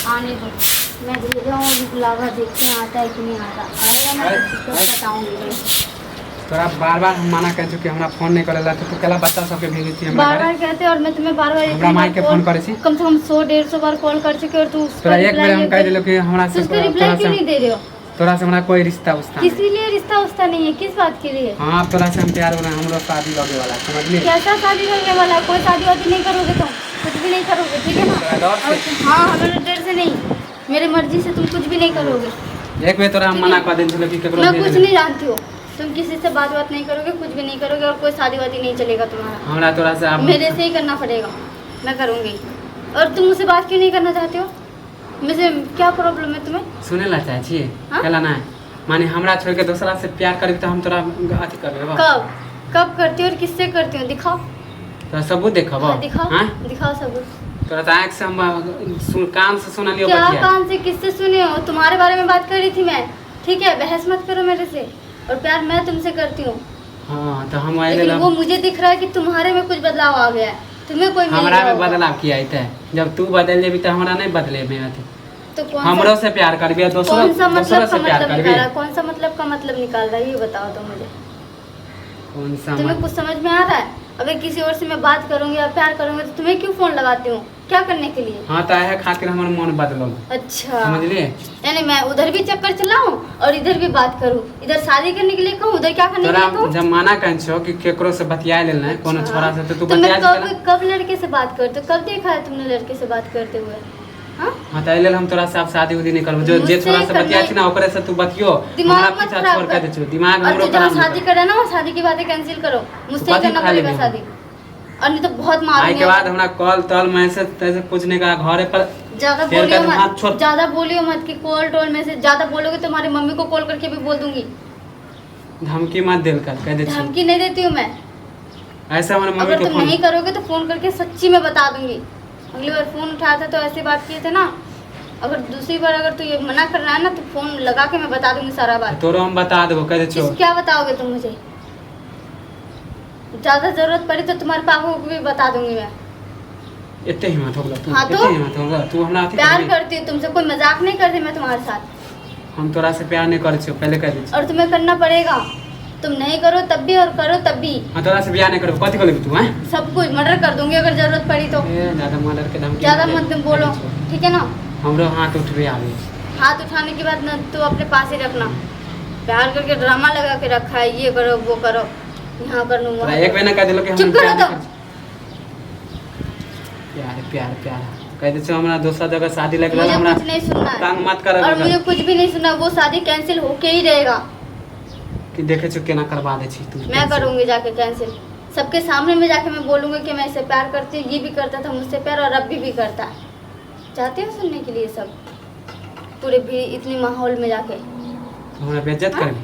आने दो, मैं भेजा हूँ अभी बुलावा, देखते हैं आता है कि नहीं आता। आएगा मैं तो बताऊँगी मैं। तोरा बार बार हम मना कर चुके, हमरा फोन नहीं करेला तो तू केला बच्चा सबके भेजी थी हमरा बार बार कहते और मैं तुम्हें बार बार हमरा माई के फोन करे छी। कम से कम 100-150 बार कॉल कर चुके और तू तोरा एक बार हम कह दिलो कि हमरा से उसका रिप्लाई क्यों नहीं दे रहे हो? तोरा से हमरा कोई रिश्ता उस्ता नहीं। किसी लिए रिश्ता उस्ता नहीं है, किस बात के लिए? हां तोरा से हम प्यार हो रहा, हमरो शादी लगे वाला, समझ लिए? कैसा शादी करने वाला? कोई शादी वादी नहीं करोगे तुम, कुछ भी नहीं करोगे, ठीक है ना? हाँ हमारे डर से नहीं, मेरे मर्जी से तुम कुछ भी नहीं करोगे। एक बार तोरा हम मना कर देन छलो कि केकरो मैं कुछ नहीं जानती हूँ, तुम किसी से बात नहीं करोगे, कुछ भी नहीं करोगे और कोई शादी वादी नहीं चलेगा तुम्हारा। हमरा तोरा से मेरे से ही करना पड़ेगा, मैं करूँगी। और तुम मुझसे बात क्यों नहीं करना चाहते हो? मुझे क्या प्रॉब्लम है तुम्हें? सुने ला चाहे छी हाँ? केला ना माने हमरा छोड़ के दूसरा से प्यार करबी तो हम तोरा अथी करबे। कब कब करती हो और किससे करती हो? दिखाओ तो सबूत देखबो। हाँ, दिखाओ हां दिखाओ सबूत। तोरा तो आँख से हम सुन कान से सुना लियो क्या बतिया। कान से किससे सुने हो? तुम्हारे बारे में बात कर रही थी मैं, ठीक है? बहस मत करो मेरे से, और प्यार मैं तुमसे करती हूँ। हां तो हम आए लेकिन वो मुझे दिख रहा है कि तुम्हारे में कुछ बदलाव आ गया है, तुम्हें कोई मिल हमरा गया में होगा। बदलाव किया है। जब तू बदल जेबी तो हमरा नहीं बदले में अथी। तो हमरो से प्यार करबी दूसरा कौन सा मतलब से का प्यार मतलब करबी। निकाल रहा है? कौन सा मतलब का मतलब निकाल रहा है, ये बताओ तो मुझे। कौन सा तुम्हें कुछ समझ में आ रहा है? अगर किसी और से मैं बात करूंगी या प्यार करूंगी तो तुम्हें क्यों फोन लगाती हूँ? क्या करने के लिए? हां तो है खातिर हमर मन बदलो। अच्छा समझ लिए? यानी मैं उधर भी चक्कर चलाऊं और इधर भी बात करूं, इधर शादी करने के लिए कहूं, उधर क्या करने के तोरा लिए कहूं? जब माना कहन छो कि केकरो से बतिया लेना है कोनो अच्छा। छोरा से तो तू तो मैं बतिया कब देला। कब लड़के से बात करते हो? कब देखा है तुमने लड़के से बात करते हुए? हाँ हां तो एले हम तोरा से अब शादी उदी नहीं करबो। जो जे मुझसे छोरा से बतिया छी ना ओकरे से तू बतियो, दिमाग हमरा मत पीछा खराब छोड़ कर कर। दे छो। दिमाग और हमरो तू जहाँ खराब शादी करे ना वो शादी की बातें कैंसिल करो, मुझसे ही कथी करना खा पड़ेगा लेबे? शादी, और नहीं तो बहुत आई मारूंगी। के बाद हमरा कॉल तल मैसेज तैसे कुछ नहीं कहा घरे पर ज्यादा शेयर बोलियो कर हाथ छोड़। मत, ज्यादा बोलियो मत कि कॉल टोल में से ज्यादा बोलोगे तो तुम्हारी मम्मी को कॉल करके भी बोल दूंगी। धमकी मत देल कर कह दे छी। धमकी नहीं देती हूँ मैं, ऐसा हमारे मम्मी अगर के तुम फोन नहीं करोगे तो फोन करके सच्ची में बता दूंगी। अगली बार फोन उठाया था तो ऐसे बात किए थे ना, अगर दूसरी बार अगर तू ये मना कर रहा है ना तो फोन लगा के मैं बता दूंगी सारा बात। तोरो हम बता देबो कह दे छो। क्या बताओगे तुम मुझे? ज्यादा जरूरत पड़ी तो तुम्हारे पापा को भी बता दूंगी मैं। इतने हिम्मत होगा तू? हाँ तो? इतने हिम्मत होगा तू हमरा अथी प्यार करबी? करती हूँ तुमसे, कोई मजाक नहीं करती मैं तुम्हारे साथ। हम तोरा से प्यार नहीं करे छो पहले कह दे छी। और तुम्हें करना पड़ेगा, तुम नहीं करो तब भी और करो तब भी। हां तोरा से बियाह नहीं करबो कथी करबी तू? हैं सब कुछ मर्डर कर दूंगी अगर जरूरत पड़ी तो। ए ज्यादा मर्डर के धमकी ज्यादा दे। मत बोलो, ठीक है ना? हमरो हाथ उठबे आवे। हाथ उठाने के बाद ना तो अपने पास ही रखना। प्यार करके ड्रामा लगा के रखा है, ये करो वो करो, यहाँ कर लूँ तोरा एक महीना कह देलो कि हम चुप करो प्यार तो। नहीं करछी। प्यार प्यार प्यार कह दे छो हमरा दूसरा जगह शादी लग मुझे हमरा कुछ नहीं सुनना है तंग मत कर। और मुझे कुछ भी नहीं सुनना, वो शादी कैंसिल होके ही रहेगा। कि देखे छो केना करवा दे छी तू। मैं करूंगी जाके कैंसिल, सबके सामने में जाके मैं बोलूंगी कि मैं इससे प्यार करती हूँ, ये भी करता था मुझसे प्यार और अब भी करता है। चाहते हो सुनने के लिए सब पूरे भी इतनी माहौल में जाके? हमरा बेइज्जत हाँ? करबी?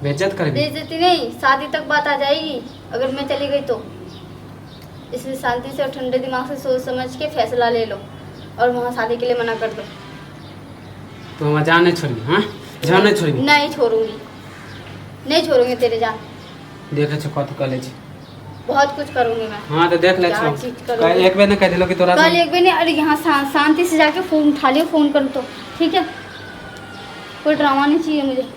बेइज्जत करबी? बेइज्जती नहीं, शादी तक बात आ जाएगी अगर मैं चली गई तो। इसलिए शांति से और ठंडे दिमाग से सोच समझ के फैसला ले लो और वहाँ शादी के लिए मना कर दो। तो हम जान नहीं छोड़बी? हां जान नहीं छोड़बी? नहीं छोड़ूंगी, नहीं छोड़ूंगी तेरे जान। देखे छो कथी कर ले छी। बहुत कुछ करूंगी मैं। हां तो देख ले क्या छो। चीज करोगे? एक बार ना कह देलो कि तोरा कल एक बार नहीं, अरे यहाँ शांति से जाके फोन उठा लियो, फोन करो तो ठीक है। कोई ड्रामा नहीं चाहिए मुझे।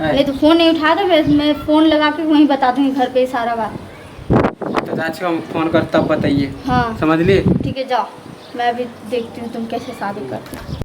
नहीं तो फोन नहीं उठाया तो फिर मैं फोन लगा के वहीं बता दूंगी घर पे ही सारा बात। तो जाछो हम फोन कर तब बताइए। हाँ समझ लिए? ठीक है, जाओ, मैं अभी देखती हूँ तुम कैसे शादी करते हो।